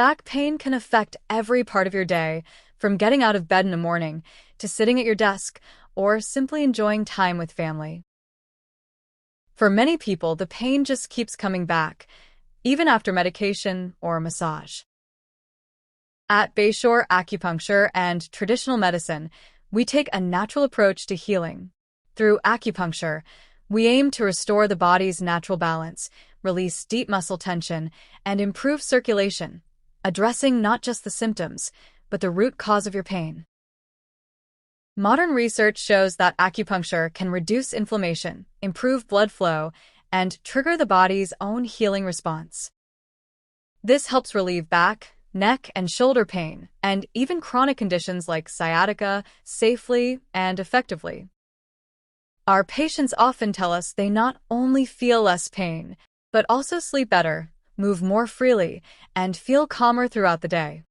Back pain can affect every part of your day, from getting out of bed in the morning to sitting at your desk or simply enjoying time with family. For many people, the pain just keeps coming back, even after medication or massage. At Bayshore Acupuncture and Traditional Medicine, we take a natural approach to healing. Through acupuncture, we aim to restore the body's natural balance, release deep muscle tension, and improve circulation, addressing not just the symptoms, but the root cause of your pain. Modern research shows that acupuncture can reduce inflammation, improve blood flow, and trigger the body's own healing response. This helps relieve back, neck, and shoulder pain, and even chronic conditions like sciatica, safely and effectively. Our patients often tell us they not only feel less pain, but also sleep better, move more freely, and feel calmer throughout the day.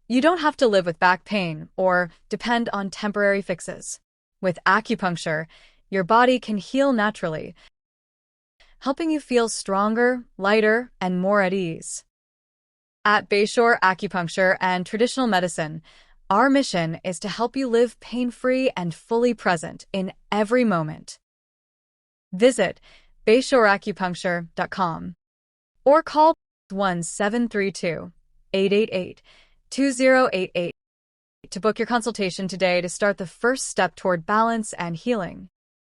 You don't have to live with back pain or depend on temporary fixes. With acupuncture, your body can heal naturally, helping you feel stronger, lighter, and more at ease. At Bayshore Acupuncture and Traditional Medicine, our mission is to help you live pain-free and fully present in every moment. Visit BayshoreAcupuncture.com or call 1-732-888-2088 to book your consultation today to start the first step toward balance and healing.